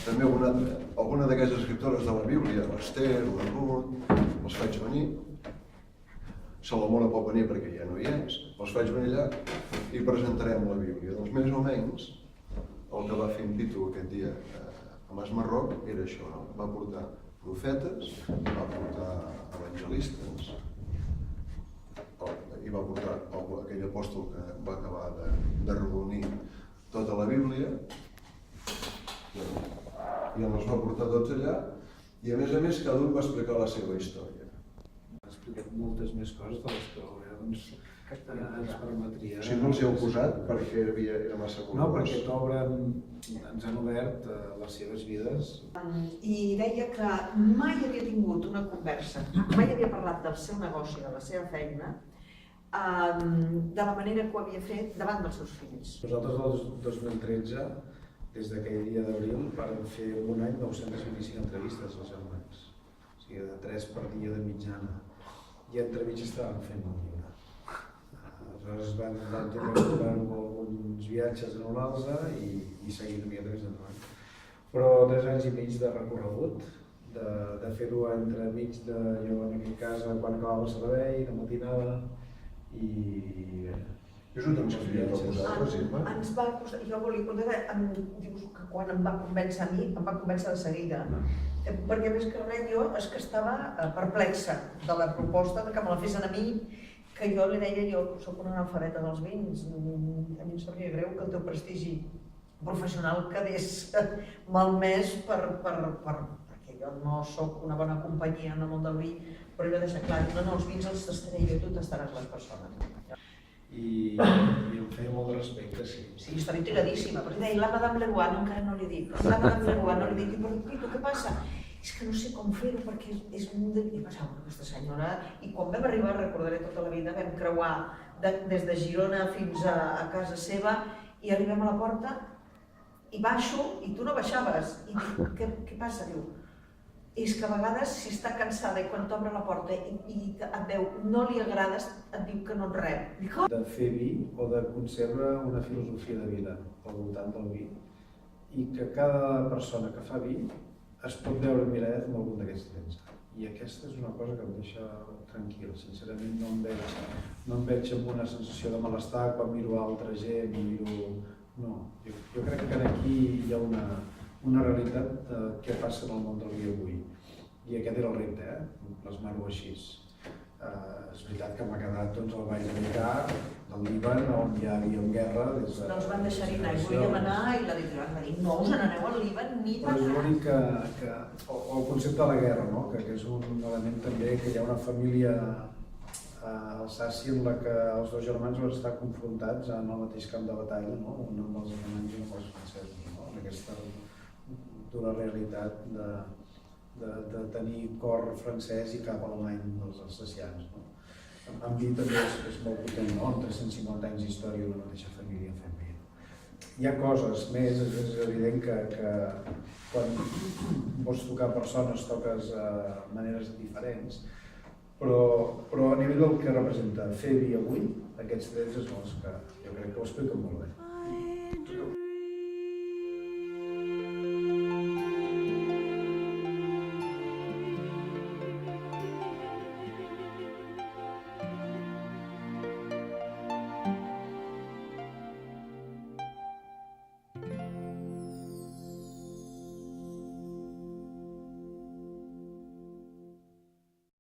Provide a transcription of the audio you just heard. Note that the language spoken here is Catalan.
També alguna d'aquestes escriptores de la Bíblia, l'Ester, la Ruth, els faig venir. Salomó no pot venir perquè ja no hi és. Els faig venir allà i presentarem la Bíblia. Doncs més o menys el que va fer en Pitu aquest dia a Mas Marroc era això, no? Va portar profetes, va portar evangelistes i va portar aquell apòstol que va acabar de reunir tota la Bíblia i els va portar tots allà i a més cada un va explicar la seva història. Ha explicat moltes més coses de les que ens permetria... Si no els hi heu posat perquè era massa curiós. No, perquè ens han obert les seves vides. I deia que mai havia tingut una conversa, mai havia parlat del seu negoci, de la seva feina, de la manera que ho havia fet davant dels seus fills. Nosaltres el 2013, des d'aquell dia d'abril, vam fer un any 925 entrevistes als germans. O sigui, de 3 per dia de mitjana. I entremig estàvem fent el llibre. Aleshores vam tenir alguns viatges a l'Alza i seguint una mica més endavant. Però 3 anys i mig de recorregut, de fer-ho entremig de jo en aquella casa quan acabava el servei, de matinada i bé. És un temps que havia proposat, Ens va costar, jo volia contar, dius que quan em va convèncer a mi, em va convèncer de seguida. Perquè més que res jo és que estava perplexa de la proposta de que me la fessin a mi, que jo li deia, jo soc una analfabeta dels vins, a mi em sabria greu que el teu prestigi professional quedés malmès perquè jo no soc una bona companyia en el món del vi, però jo deixo clar, no, els vins els tastaré jo i tu tastaràs les persones. I em feia molt de respecte, sí. Sí, estava intrigadíssima, perquè deia, la Madame Leroy, no, encara no li dic, la Madame Leroy, no li dic, però Pitu, què passa? És que no sé com fer-ho, perquè és un... I pensava, aquesta senyora... I quan vam arribar, recordaré tota la vida, vam creuar des de Girona fins a casa seva i arribem a la porta i baixo i tu no baixaves. I dic, què passa? Diu, és que a vegades si està cansada i quan t'obre la porta i et veu no li agrades, et diu que no et rep. De fer vi o de conservar una filosofia de vida al voltant del vi i que cada persona que fa vi es pot veure emmiradet amb algun d'aquests trets. I aquesta és una cosa que em deixa tranquil. Sincerament no em veig amb una sensació de malestar quan miro altra gent i miro... No, jo crec que aquí hi ha una realitat de què passa en el món del vi avui. I aquest era el repte, plasmar-ho així. És veritat que m'ha quedat el Vall d'Amicà, del Líban, on ja havíem guerra des de... No els van deixar anar, i volíem anar i l'editorial va dir no us n'aneu al Líban ni per anar. Però és l'únic que... O el concepte de la guerra, no? Que és un element també que hi ha una família a Alsàcia en la que els dos germans van estar confrontats en el mateix camp de batalla, no? Un amb els alemanys i un amb els francesos, no? En aquesta dura realitat de tenir cor francès i cap alemany dels alsacians. En vi també és molt potent, no? En 350 anys d'història una mateixa família fent vi. Hi ha coses més, és evident que quan vols tocar persones toques maneres diferents, però a nivell del que representa fer vi avui, aquests trets són els que jo crec que ho expliquen molt bé.